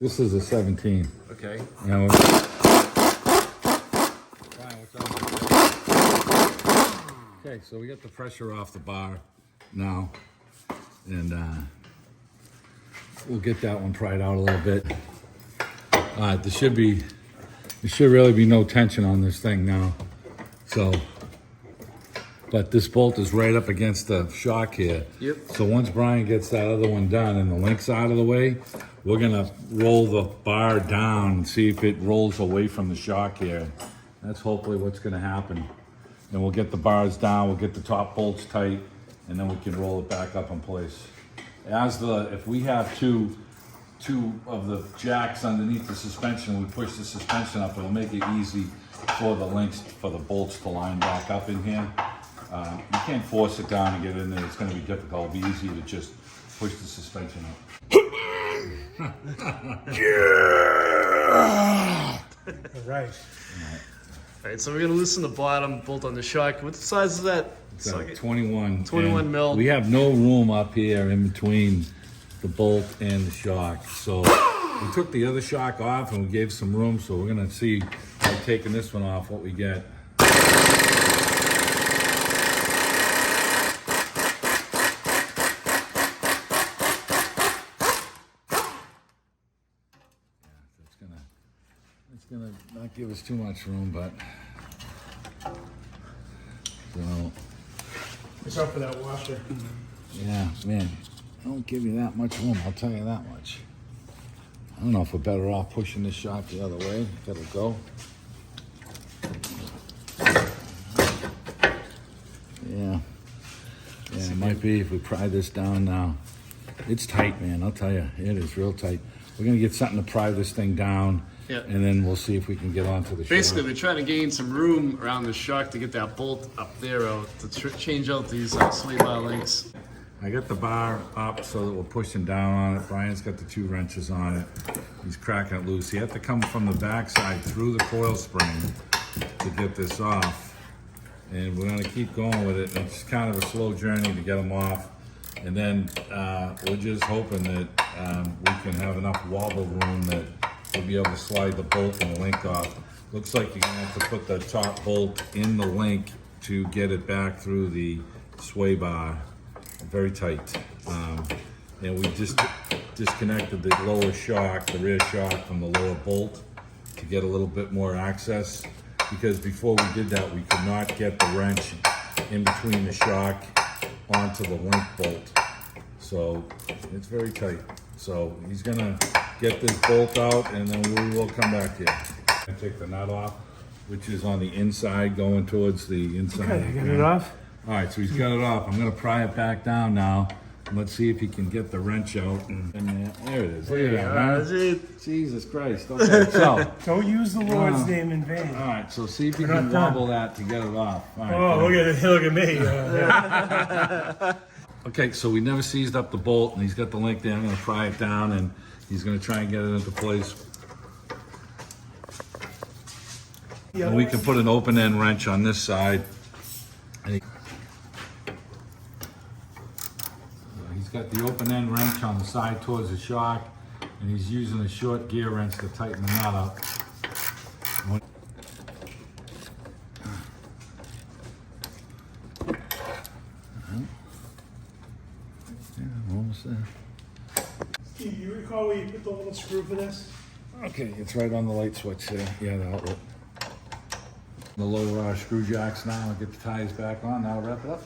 This is a 17. Okay. Now, okay, so we got the pressure off the bar now, and we'll get that one pried out a little bit. There should really be no tension on this thing now. So, but this bolt is right up against the shock here. Yep. So once Brian gets that other one done and the link's out of the way, we're gonna roll the bar down and see if it rolls away from the shock here. That's hopefully what's gonna happen. Then we'll get the bars down, we'll get the top bolts tight, and then we can roll it back up in place. If we have two of the jacks underneath the suspension, we push the suspension up, it'll make it easy for the links, for the bolts to line back up in here. You can't force it down and get it in there, it's gonna be difficult. It'll be easy to just push the suspension up. Yeah! All right. All right, so we're gonna loosen the bottom bolt on the shock. What size is that? It's 21. 21 mil. We have no room up here in between the bolt and the shock. So we took the other shock off and we gave some room. So we're gonna see, by taking this one off, what we get. It's gonna not give us too much room, but so Watch out for that washer. yeah, man, don't give you that much room. I'll tell you that much. I don't know if we're better off pushing this shock the other way. Let it go. Yeah, it might be if we pry this down now. It's tight, man. I'll tell you, it is real tight. We're gonna get something to pry this thing down. Yep. And then we'll see if we can get onto the Basically, shock. we're trying to gain some room around the shock to get that bolt up there out to change out these sway bar links. I got the bar up so that we're pushing down on it. Brian's got the 2 wrenches on it. He's cracking it loose. He had to come from the backside through the coil spring to get this off. And we're gonna keep going with it. It's kind of a slow journey to get them off. And then we're just hoping that we can have enough wobble room that we'll be able to slide the bolt and the link off. Looks like you're gonna have to put the top bolt in the link to get it back through the sway bar. Very tight. And we just disconnected the lower shock, the rear shock from the lower bolt to get a little bit more access. Because before we did that, we could not get the wrench in between the shock onto the link bolt. So it's very tight. So he's gonna get this bolt out and then we will come back here. I take the nut off, which is on the inside going towards the inside. Okay, I got it off. All right, so he's got it off. I'm gonna pry it back down now. Let's see if he can get the wrench out. And there it is. Look at that, man. Jesus Christ. Okay, so. Don't use the Lord's name in vain. All right, so see if you can wobble that to get it off. All right, Oh, look at me. Okay, so we never seized up the bolt, and he's got the link there. I'm gonna pry it down, and he's gonna try and get it into place. And we can put an open end wrench on this side. And he's got the open end wrench on the side towards the shock, and he's using a short gear wrench to tighten the nut up. Yeah, almost there. Steve, you recall where you put the little screw for this? Okay, it's right on the light switch there. Yeah, the outlet. The lower screw jacks now. I'll get the ties back on. Now wrap it up.